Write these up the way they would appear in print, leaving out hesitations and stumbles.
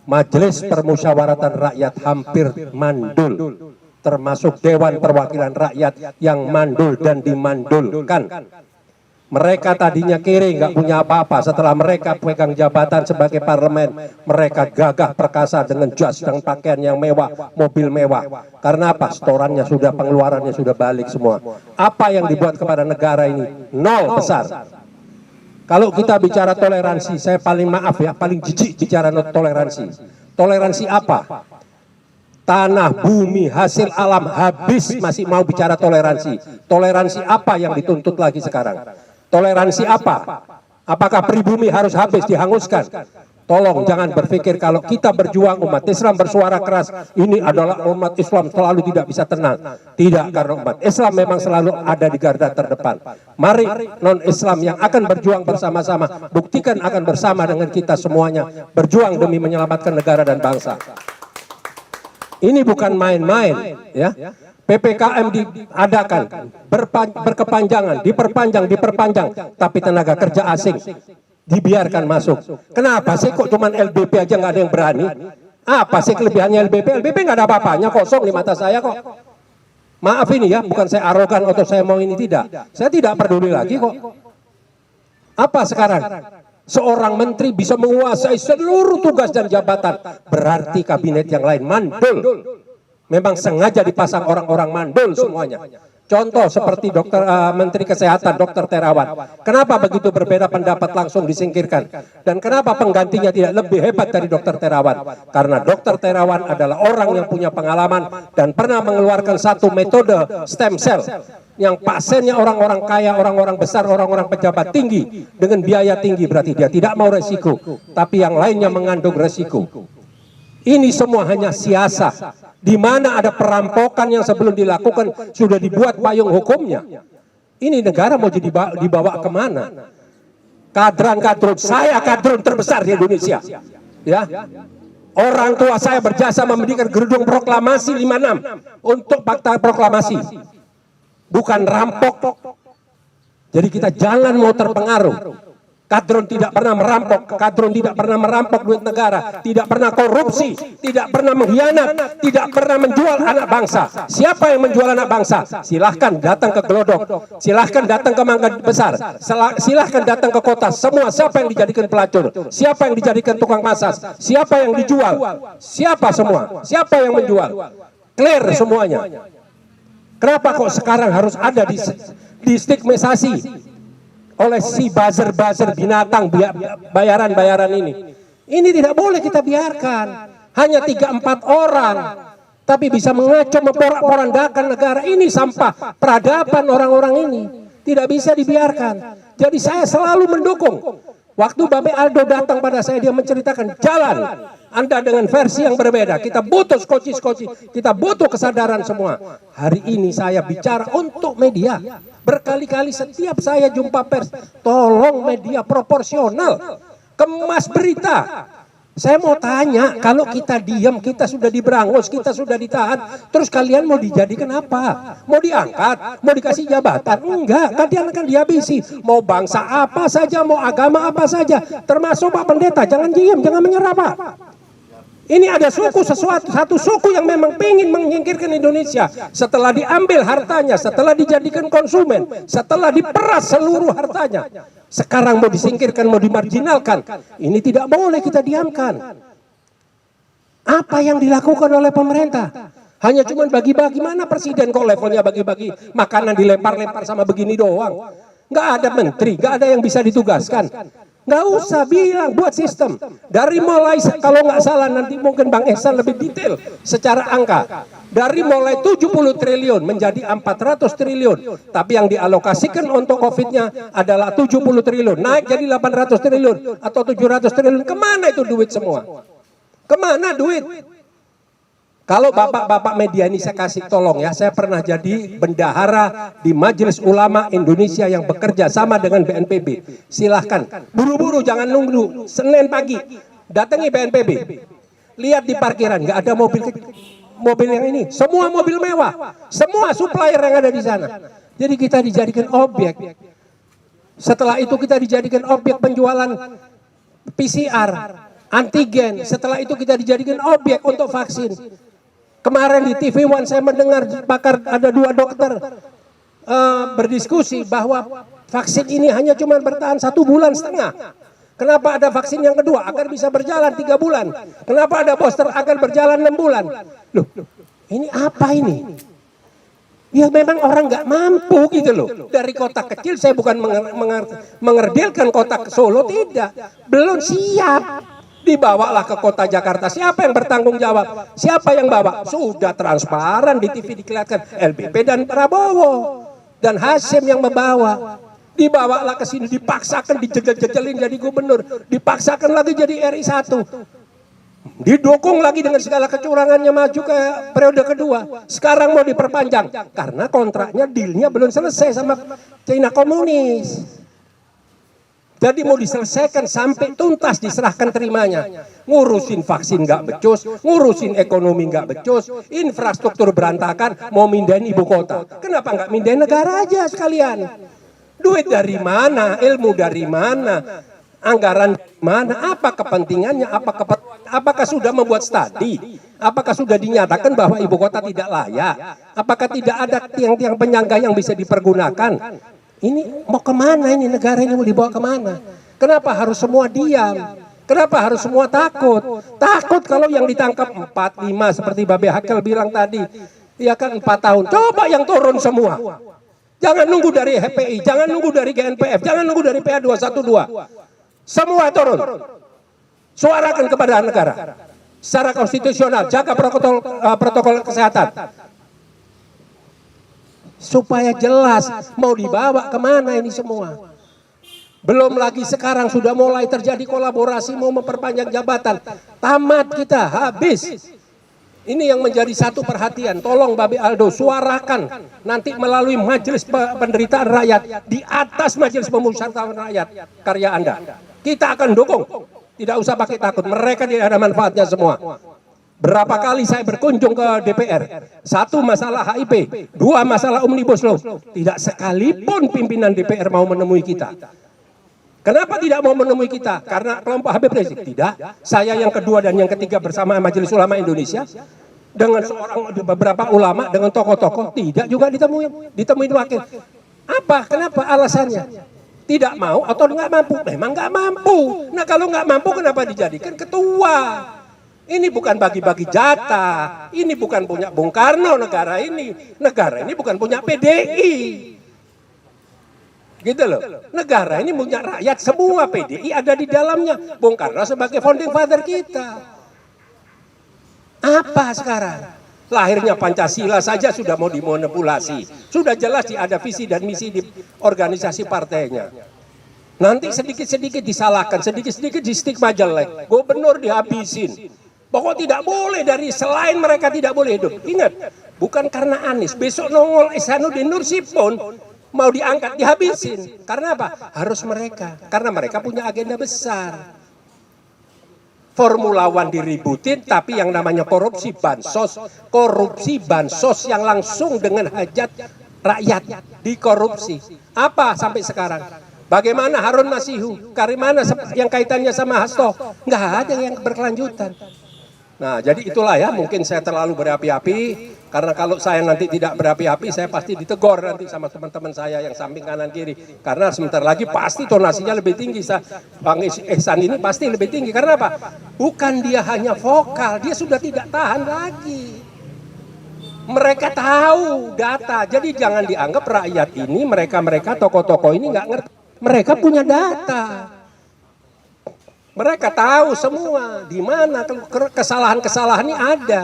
Majelis Permusyawaratan Rakyat hampir mandul, termasuk Dewan Perwakilan Rakyat yang mandul dan dimandulkan. Mereka tadinya kiri, nggak punya apa-apa. Setelah mereka pegang jabatan sebagai parlemen, mereka gagah perkasa dengan jas dan pakaian yang mewah, mobil mewah. Karena apa? Setorannya sudah, pengeluarannya sudah balik semua. Apa yang dibuat kepada negara ini? Nol besar. Kalau kita bicara toleransi, saya paling maaf ya, paling jijik bicara toleransi. Toleransi apa? Tanah, bumi, hasil alam habis masih mau bicara toleransi. Toleransi apa yang dituntut lagi sekarang? Toleransi apa? Apakah pribumi harus habis, dihanguskan? Tolong jangan berpikir kalau kita berjuang, umat Islam bersuara keras, ini adalah umat Islam selalu tidak bisa tenang. Tidak, karena umat Islam memang selalu ada di garda terdepan. Mari non-Islam yang akan berjuang bersama-sama, buktikan akan bersama dengan kita semuanya, berjuang demi menyelamatkan negara dan bangsa. Ini bukan main-main, ya. PPKM diadakan, berkepanjangan, diperpanjang, tapi tenaga kerja asing dibiarkan masuk. Kenapa sih kok cuman LBP aja nggak ada yang berani? Apa sih kelebihannya LBP? LBP nggak ada apa-apanya, kosong di mata saya kok. Maaf ini ya, bukan saya arogan atau saya mau ini, tidak. Saya tidak peduli lagi kok. Apa sekarang? Seorang menteri bisa menguasai seluruh tugas dan jabatan, berarti kabinet yang lain mandul. Memang sengaja dipasang orang-orang mandul semuanya. Contoh seperti Menteri Kesehatan, Dr. Terawan. Kenapa begitu berbeda pendapat langsung disingkirkan? Dan kenapa penggantinya tidak lebih hebat dari Dr. Terawan? Karena Dr. Terawan adalah orang yang punya pengalaman dan pernah mengeluarkan satu metode stem cell yang pasiennya orang-orang kaya, orang-orang besar, orang-orang pejabat tinggi dengan biaya tinggi, berarti dia tidak mau resiko, tapi yang lainnya mengandung resiko. Ini semua hanya siasat, di mana ada perampokan yang sebelum dilakukan sudah dibuat payung hukumnya. Ini negara mau jadi dibawa kemana? Kadran-kadrun, saya kadrun terbesar di Indonesia. Ya, orang tua saya berjasa memberikan gerudung proklamasi 56 untuk fakta proklamasi, bukan rampok. Jadi kita jangan mau terpengaruh. Kadrun tidak pernah merampok, kadrun tidak pernah merampok duit negara, tidak pernah korupsi, tidak pernah mengkhianat, tidak pernah menjual anak bangsa. Siapa yang menjual anak bangsa? Silahkan datang ke Glodok, silahkan datang ke Mangga Besar, silahkan datang ke kota. Semua siapa yang dijadikan pelacur, siapa yang dijadikan tukang masas, siapa yang dijual, siapa semua, siapa yang menjual. Clear semuanya. Kenapa kok sekarang harus ada di stigmatisasi oleh si buzzer-buzzer binatang bayaran-bayaran ini? Ini tidak boleh kita biarkan. Hanya 3-4 orang, tapi bisa mengacau, memporak-porandakan negara ini. Sampah peradaban orang-orang ini tidak bisa dibiarkan. Jadi saya selalu mendukung. Waktu Babe Aldo datang pada saya, dia menceritakan jalan Anda dengan versi yang berbeda. Kita butuh skoci-skoci, kita butuh kesadaran semua. Hari ini saya bicara untuk media. Berkali-kali setiap saya jumpa pers, tolong media proporsional, kemas berita. Saya mau tanya, kalau kita diam, kita sudah diberangus, kita sudah ditahan, terus kalian mau dijadikan apa? Mau diangkat? Mau dikasih jabatan? Enggak, kalian akan dihabisi. Mau bangsa apa saja, mau agama apa saja, termasuk Pak Pendeta, jangan diam, jangan menyerah Pak. Ini ada satu suku yang memang ingin menyingkirkan Indonesia. Setelah diambil hartanya, setelah dijadikan konsumen, setelah diperas seluruh hartanya, sekarang mau disingkirkan, mau dimarginalkan. Ini tidak boleh kita diamkan. Apa yang dilakukan oleh pemerintah? Hanya cuma bagi-bagi. Mana presiden kok levelnya bagi-bagi makanan, dilempar-lempar sama begini doang? Nggak ada menteri, nggak ada yang bisa ditugaskan. Nggak usah bilang, buat sistem. Dari mulai, kalau nggak salah nanti mungkin Bang Ehsan lebih detail secara angka. Dari mulai 70 triliun menjadi 400 triliun. Tapi yang dialokasikan untuk COVID-nya adalah 70 triliun. Naik jadi 800 triliun atau 700 triliun. Kemana itu duit semua? Kemana duit? Kalau bapak-bapak media ini saya kasih tolong ya, saya pernah jadi bendahara di Majelis Ulama Indonesia yang bekerja sama dengan BNPB. Silahkan, buru-buru jangan nunggu, Senin pagi datangi BNPB. Lihat di parkiran, nggak ada mobil yang ini, semua mobil mewah, semua supplier yang ada di sana. Jadi kita dijadikan objek. Setelah itu kita dijadikan objek penjualan PCR. antigen. Setelah itu kita dijadikan objek untuk vaksin. Kemarin di TV One saya mendengar ada 2 dokter berdiskusi bahwa vaksin ini hanya cuma bertahan 1,5 bulan. Kenapa ada vaksin yang kedua? Agar bisa berjalan 3 bulan. Kenapa ada booster? Agar berjalan 6 bulan. Loh, ini apa ini? Ya memang orang nggak mampu gitu loh. Dari kota kecil, saya bukan mengerdilkan kota Solo, tidak. Belum siap. Dibawalah ke kota Jakarta. Siapa yang bertanggung jawab? Siapa yang bawa? Sudah transparan di TV dikelihatkan. LBP dan Prabowo. Dan Hasyim yang membawa. Dibawalah ke sini, dipaksakan, dijejel-jejelin jadi gubernur, dipaksakan lagi jadi RI 1, didukung lagi dengan segala kecurangannya maju ke periode kedua. Sekarang mau diperpanjang karena kontraknya, dealnya belum selesai sama China komunis. Jadi mau diselesaikan sampai tuntas, diserahkan terimanya. Ngurusin vaksin nggak becus, ngurusin ekonomi nggak becus, infrastruktur berantakan, mau mindahin ibu kota. Kenapa nggak mindahin negara aja sekalian? Duit dari mana? Ilmu dari mana? Anggaran dari mana? Apa kepentingannya? Apakah sudah membuat studi? Apakah sudah dinyatakan bahwa ibu kota tidak layak? Apakah tidak ada tiang-tiang penyangga yang bisa dipergunakan? Ini mau kemana ini negara ini, mau dibawa kemana? Kenapa harus semua diam? Kenapa harus semua takut? Takut kalau yang ditangkap 4, 5 seperti Babe Hakel bilang tadi. Ya kan 4 tahun. Coba yang turun semua. Jangan nunggu dari HPI, jangan nunggu dari GNPF, jangan nunggu dari PA 212. Semua turun. Suarakan kepada negara. Secara konstitusional, jaga protokol kesehatan. Supaya jelas mau dibawa kemana ini semua. Belum lagi sekarang sudah mulai terjadi kolaborasi mau memperpanjang jabatan. Tamat kita, habis. Ini yang menjadi satu perhatian. Tolong Babe Aldo suarakan nanti melalui Majelis Penderitaan Rakyat, di atas Majelis Pemusyawaratan Rakyat, karya Anda. Kita akan dukung. Tidak usah pakai takut. Mereka tidak ada manfaatnya semua. Berapa kali saya berkunjung ke DPR. 1 masalah HIP, 2 masalah Omnibus Law. Tidak sekalipun pimpinan DPR mau menemui kita. Kenapa tidak mau menemui kita? Karena kelompok Habib Rizik? Tidak. Saya yang kedua dan yang ketiga bersama Majelis Ulama Indonesia, dengan beberapa ulama, dengan tokoh-tokoh, tidak juga ditemuin wakil. Apa? Kenapa alasannya? Tidak mau atau nggak mampu? Memang nggak mampu. Nah kalau nggak mampu kenapa dijadikan ketua? Ini bukan bagi-bagi jatah. Ini bukan punya Bung Karno negara ini. Negara ini bukan punya PDI. Gitu loh. Negara ini punya rakyat semua, PDI ada di dalamnya. Bung Karno sebagai founding father kita. Apa sekarang? Lahirnya Pancasila saja sudah mau dimanipulasi. Sudah jelas ada visi dan misi di organisasi partainya. Nanti sedikit-sedikit disalahkan, sedikit-sedikit di stigma jelek. Gubernur dihabisin. Pokok tidak boleh, dari selain mereka tidak boleh hidup. Ingat, bukan karena Anies. Besok nongol Ihsanuddin Nursipun mau diangkat, dihabisin. Karena apa? Harus mereka. Karena mereka punya agenda besar. Formula One diributin, tapi yang namanya korupsi bansos yang langsung dengan hajat rakyat dikorupsi. Apa sampai sekarang? Bagaimana Harun Masihu? Karimana yang kaitannya sama Hasto? Nggak ada yang berkelanjutan. Nah, jadi itulah ya, mungkin saya terlalu berapi-api, karena kalau saya nanti tidak berapi-api, saya pasti ditegur nanti sama teman-teman saya yang samping kanan kiri. Karena sebentar lagi pasti tonasinya lebih tinggi. Bang Ihsan ini pasti lebih tinggi. Karena apa? Bukan dia hanya vokal, dia sudah tidak tahan lagi. Mereka tahu data, jadi jangan dianggap rakyat ini, mereka tokoh-tokoh ini nggak ngerti. Mereka punya data. Mereka tahu semua di mana kesalahan-kesalahan ini ada.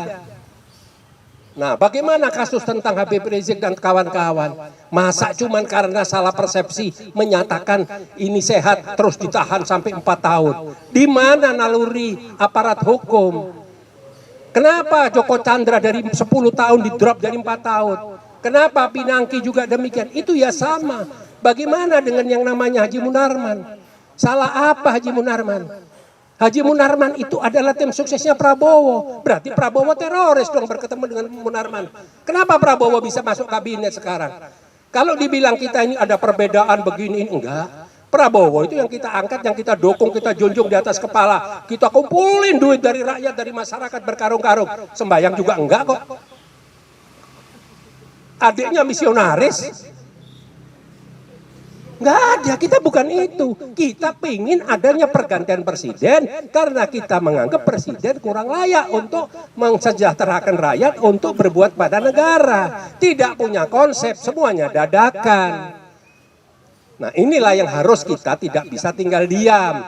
Nah, bagaimana kasus tentang Habib Rizik dan kawan-kawan? Masa cuman karena salah persepsi menyatakan ini sehat terus ditahan sampai 4 tahun? Di mana naluri aparat hukum? Kenapa Joko Chandra dari 10 tahun di drop jadi 4 tahun? Kenapa Pinangki juga demikian? Itu ya sama. Bagaimana dengan yang namanya Haji Munarman? Salah apa Haji Munarman? Haji Munarman itu adalah tim suksesnya Prabowo. Berarti Prabowo teroris dong berketemu dengan Munarman. Kenapa Prabowo bisa masuk kabinet sekarang? Kalau dibilang kita ini ada perbedaan begini, enggak. Prabowo itu yang kita angkat, yang kita dukung, kita junjung di atas kepala. Kita kumpulin duit dari rakyat, dari masyarakat berkarung-karung. Sembayang juga enggak kok. Adiknya misionaris. Enggak ada, kita bukan itu. Kita pingin adanya pergantian presiden karena kita menganggap presiden kurang layak untuk mensejahterakan rakyat, untuk berbuat pada negara. Tidak punya konsep, semuanya dadakan. Nah inilah yang harus kita tidak bisa tinggal diam.